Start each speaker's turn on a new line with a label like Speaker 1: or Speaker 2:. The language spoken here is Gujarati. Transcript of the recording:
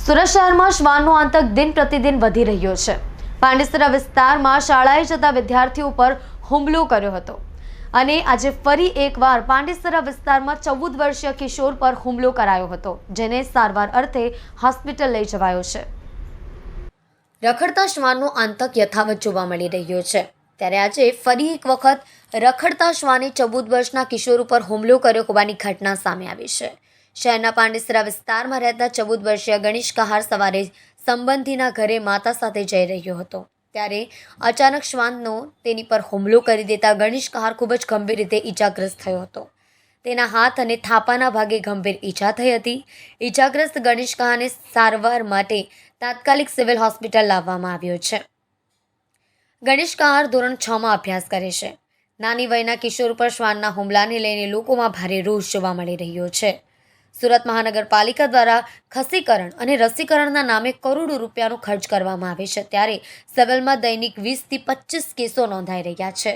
Speaker 1: સુરત શહેરમાં શ્વાનનો આતંક દિન પ્રતિદિન વધી રહ્યો છે। પાંડેસરા વિસ્તારમાં શાળાએ જતા વિદ્યાર્થીઓ પર હુમલો કર્યો હતો અને આજે ફરી એકવાર પાંડેસરા વિસ્તારમાં 14 વર્ષીય કિશોર પર હુમલો કરાયો હતો, જેને સારવાર અર્થે હોસ્પિટલ લઈ જવાયો છે। રખડતા શ્વાનનો આતંક યથાવત જોવા મળી રહ્યો છે, ત્યારે આજે ફરી એક વખત રખડતા શ્વાને 14 વર્ષના કિશોર ઉપર હુમલો કર્યો હોવાની ઘટના સામે આવી છે। શહેરના પાંડેસરા વિસ્તારમાં રહેતા 14 વર્ષીય ગણેશ કહાર સવારે સંબંધીના ઘરે માતા સાથે જઈ રહ્યો હતો, ત્યારે અચાનક શ્વાનનો તેની પર હુમલો કરી દેતા ગણેશ કહાર ખૂબ જ ગંભીર રીતે ઈજાગ્રસ્ત થયો હતો। તેના હાથ અને થાપાના ભાગે ગંભીર ઈજા થઈ હતી। ઈજાગ્રસ્ત ગણેશ કહારને સારવાર માટે તાત્કાલિક સિવિલ હોસ્પિટલ લાવવામાં આવ્યો છે। ગણેશ કહાર ધોરણ 6માં અભ્યાસ કરે છે। નાની વયના કિશોર પર શ્વાનના હુમલાને લઈને લોકોમાં ભારે રોષ જોવા મળી રહ્યો છે। સુરત મહાનગરપાલિકા દ્વારા ખસીકરણ અને રસીકરણના નામે કરોડો રૂપિયાનો ખર્ચ કરવામાં આવે છે, ત્યારે સિવિલમાં દૈનિક 20 થી 25 કેસો નોંધાઈ રહ્યા છે।